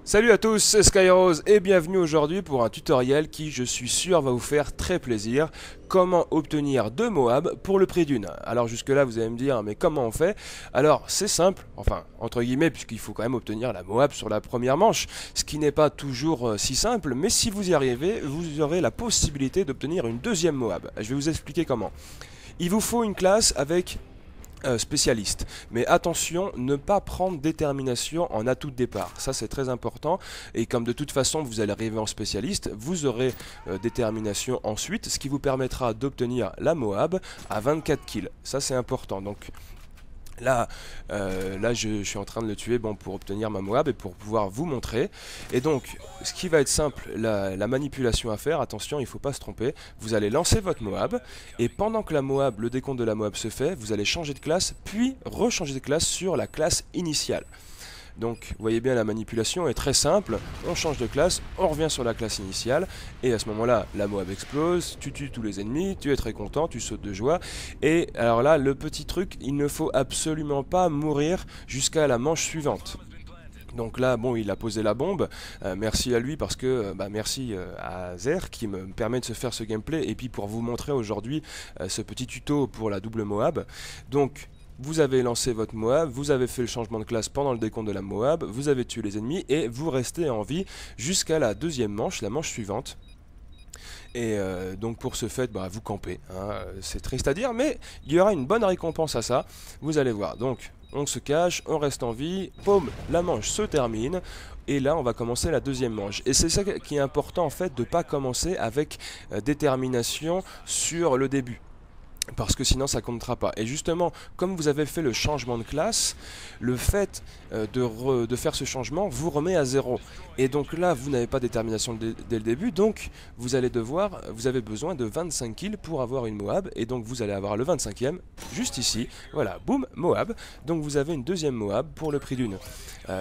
Salut à tous, c'est Skyrose et bienvenue aujourd'hui pour un tutoriel qui, je suis sûr, va vous faire très plaisir. Comment obtenir 2 Moab pour le prix d'une. Alors jusque là vous allez me dire, mais comment on fait? Alors c'est simple, enfin entre guillemets, puisqu'il faut quand même obtenir la Moab sur la première manche, ce qui n'est pas toujours si simple, mais si vous y arrivez, vous aurez la possibilité d'obtenir une deuxième Moab. Je vais vous expliquer comment. Il vous faut une classe avec spécialiste. Mais attention, ne pas prendre détermination en atout de départ. Ça c'est très important. Et comme de toute façon vous allez arriver en spécialiste, vous aurez détermination ensuite, ce qui vous permettra d'obtenir la Moab à 24 kills. Ça c'est important. Donc là, je suis en train de le tuer pour obtenir ma Moab et pour pouvoir vous montrer. Et donc, ce qui va être simple, la manipulation à faire, attention, il ne faut pas se tromper. Vous allez lancer votre Moab et pendant que le décompte de la Moab se fait, vous allez changer de classe, puis rechanger de classe sur la classe initiale. Donc vous voyez bien, la manipulation est très simple, on change de classe, on revient sur la classe initiale, et à ce moment-là, la Moab explose, tu tues tous les ennemis, tu es très content, tu sautes de joie, et alors là, le petit truc, il ne faut absolument pas mourir jusqu'à la manche suivante. Donc là, bon, il a posé la bombe, merci à lui parce que, merci à Zer qui me permet de se faire ce gameplay, et puis pour vous montrer aujourd'hui ce petit tuto pour la double Moab. Donc, vous avez lancé votre Moab, vous avez fait le changement de classe pendant le décompte de la Moab, vous avez tué les ennemis et vous restez en vie jusqu'à la deuxième manche, la manche suivante. Et donc pour ce fait, vous campez, hein. C'est triste à dire, mais il y aura une bonne récompense à ça, vous allez voir. Donc on se cache, on reste en vie, paume, la manche se termine, et là on va commencer la deuxième manche. Et c'est ça qui est important en fait, de ne pas commencer avec détermination sur le début, parce que sinon ça comptera pas. Et justement, comme vous avez fait le changement de classe, le fait de faire ce changement vous remet à 0. Et donc là, vous n'avez pas de détermination dès le début, donc vous avez besoin de 25 kills pour avoir une Moab, et donc vous allez avoir le 25e, juste ici, voilà, boum, Moab. Donc vous avez une deuxième Moab pour le prix d'une.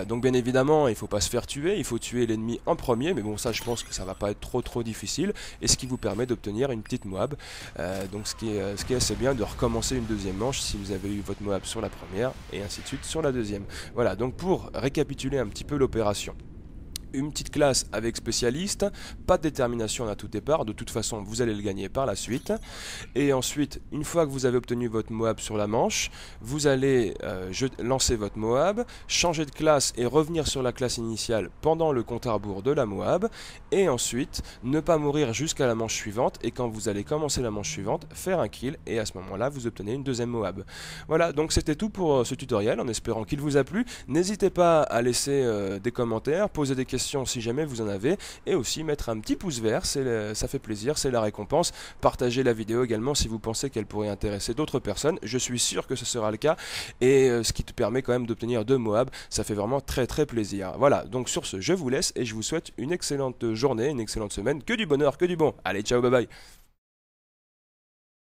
Donc bien évidemment, il ne faut pas se faire tuer, il faut tuer l'ennemi en premier, mais bon, ça je pense que ça va pas être trop difficile, et ce qui vous permet d'obtenir une petite Moab. Donc ce qui est assez bien de recommencer une deuxième manche si vous avez eu votre Moab sur la première, et ainsi de suite sur la deuxième. Voilà, donc pour récapituler un petit peu l'opération. Une petite classe avec spécialiste, pas de détermination à tout départ, de toute façon vous allez le gagner par la suite. Et ensuite, une fois que vous avez obtenu votre Moab sur la manche, vous allez lancer votre Moab, changer de classe et revenir sur la classe initiale pendant le compte à rebours de la Moab. Et ensuite, ne pas mourir jusqu'à la manche suivante, et quand vous allez commencer la manche suivante, faire un kill, et à ce moment-là vous obtenez une deuxième Moab. Voilà, donc c'était tout pour ce tutoriel, en espérant qu'il vous a plu. N'hésitez pas à laisser des commentaires, poser des questions si jamais vous en avez, et aussi mettre un petit pouce vert, ça fait plaisir, c'est la récompense. Partagez la vidéo également si vous pensez qu'elle pourrait intéresser d'autres personnes, je suis sûr que ce sera le cas, et ce qui te permet quand même d'obtenir 2 Moab, ça fait vraiment très plaisir. Voilà, donc sur ce, je vous laisse et je vous souhaite une excellente journée, une excellente semaine, que du bonheur, que du bon. Allez, ciao, bye bye.